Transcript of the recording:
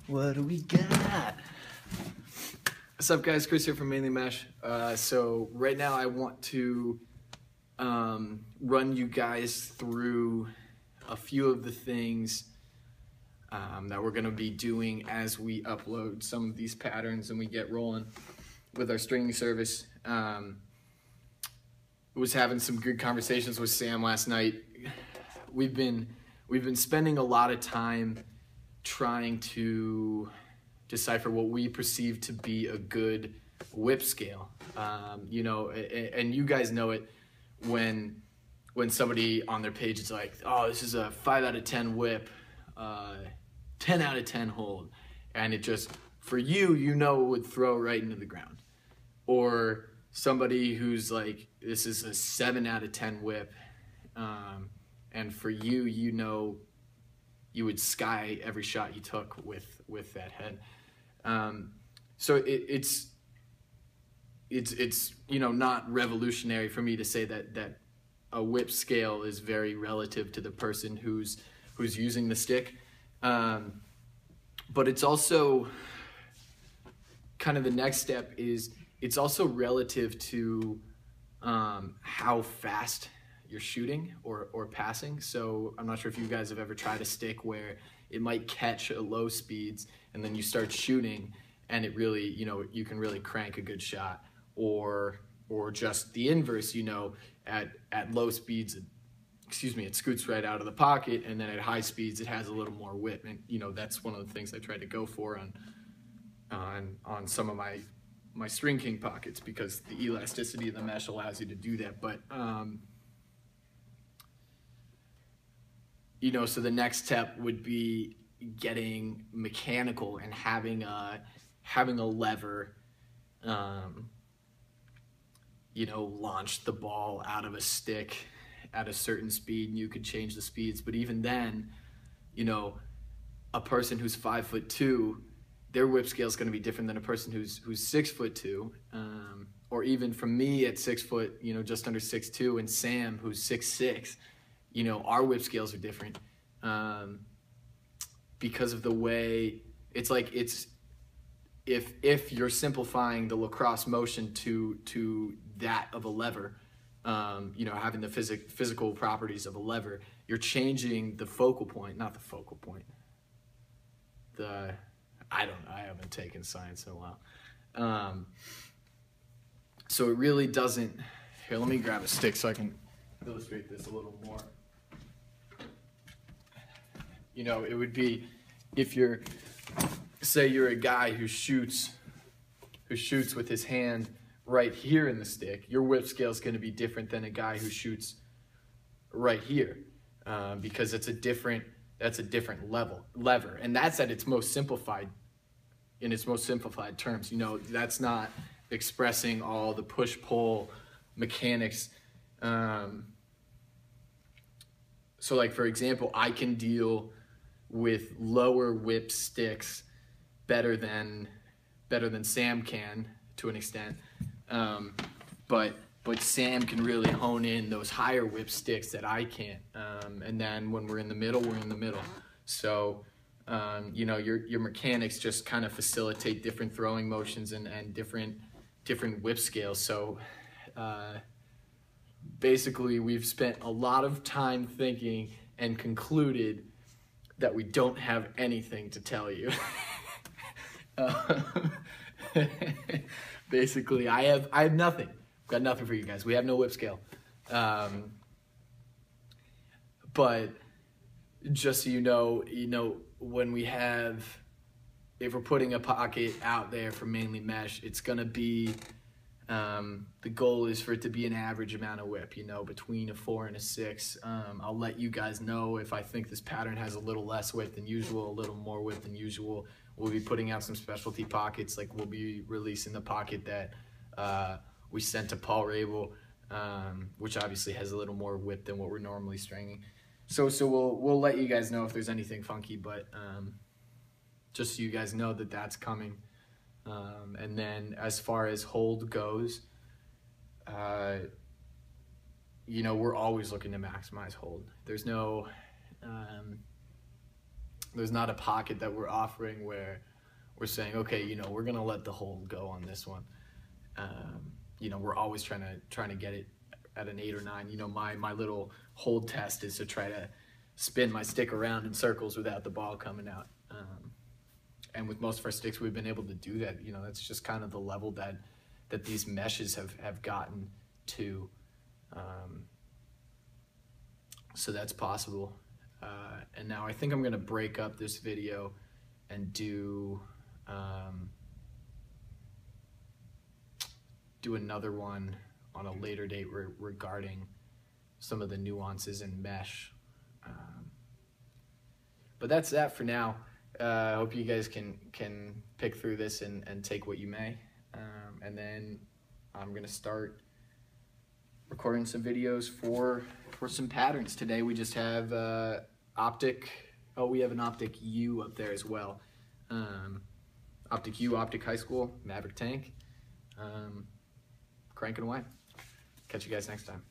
What do we got? What's up, guys? Chris here from Mainly Mesh. So right now I want to run you guys through a few of the things that we're going to be doing as we upload some of these patterns and we get rolling with our stringing service. Was having some good conversations with Sam last night. We've been spending a lot of time trying to decipher what we perceive to be a good whip scale. You know, and you guys know it when somebody on their page is like, oh, this is a 5 out of 10 whip, 10 out of 10 hold. And it just, for you, you know, it would throw right into the ground. Or somebody who's like, this is a 7 out of 10 whip. And for you, you know, you would sky every shot you took with that head. So it's you know, not revolutionary for me to say that a whip scale is very relative to the person who's using the stick. But it's also kind of the next step is it's also relative to how fast you're shooting or passing. So I'm not sure if you guys have ever tried a stick where it might catch at low speeds and then you start shooting and it really, you know, you can really crank a good shot, or just the inverse, you know, at low speeds, it scoots right out of the pocket, and then at high speeds it has a little more whip. And you know, that's one of the things I tried to go for on some of my String King pockets, because the elasticity of the mesh allows you to do that. But you know, so the next step would be getting mechanical and having a lever, you know, launch the ball out of a stick at a certain speed, and you could change the speeds. But even then, you know, a person who's 5'2", their whip scale is going to be different than a person who's 6'2", or even from me at 6 foot, you know, just under 6'2", and Sam who's 6'6". You know, our whip scales are different because of the way it's like, it's if you're simplifying the lacrosse motion to that of a lever, you know, having the physical properties of a lever, you're changing the focal point, not the focal point. I haven't taken science in a while. So it really doesn't, here, let me grab a stick so I can illustrate this a little more. You know, it would be, if you're, say you're a guy who shoots with his hand right here in the stick, your whip scale is going to be different than a guy who shoots right here, because that's a different lever, and that's at its most simplified, in its most simplified terms. You know, that's not expressing all the push-pull mechanics. So like, for example, I can deal with lower whip sticks better than Sam can, to an extent. But Sam can really hone in those higher whip sticks that I can't. And then when we're in the middle, we're in the middle. So you know, your mechanics just kind of facilitate different throwing motions and different whip scales. So basically, we've spent a lot of time thinking and concluded that we don't have anything to tell you. Basically, I have nothing. I've got nothing for you guys. We have no whip scale. But just so you know, when if we're putting a pocket out there for Mainly Mesh, it's gonna be, the goal is for it to be an average amount of whip, you know, between a 4 and a 6. I'll let you guys know if I think this pattern has a little less whip than usual, a little more whip than usual. We'll be putting out some specialty pockets, like we'll be releasing the pocket that we sent to Paul Rabel, which obviously has a little more whip than what we're normally stringing. So we'll let you guys know if there's anything funky, but just so you guys know that that's coming. And then as far as hold goes, you know, we're always looking to maximize hold. There's no there's not a pocket that we're offering where we're saying, okay, you know, we're gonna let the hold go on this one. You know, we're always trying to get it at an 8 or 9. You know, my little hold test is to try to spin my stick around in circles without the ball coming out. And with most of our sticks, we've been able to do that. You know, that's just kind of the level that these meshes have gotten to. So that's possible. And now I think I'm gonna break up this video and do another one on a later date regarding some of the nuances in mesh. But that's that for now. I hope you guys can pick through this and take what you may. And then I'm gonna start recording some videos for some patterns. Today we just have optic. Oh, we have an optic U up there as well. Optic U, optic high school, Maverick tank. Cranking away. Catch you guys next time.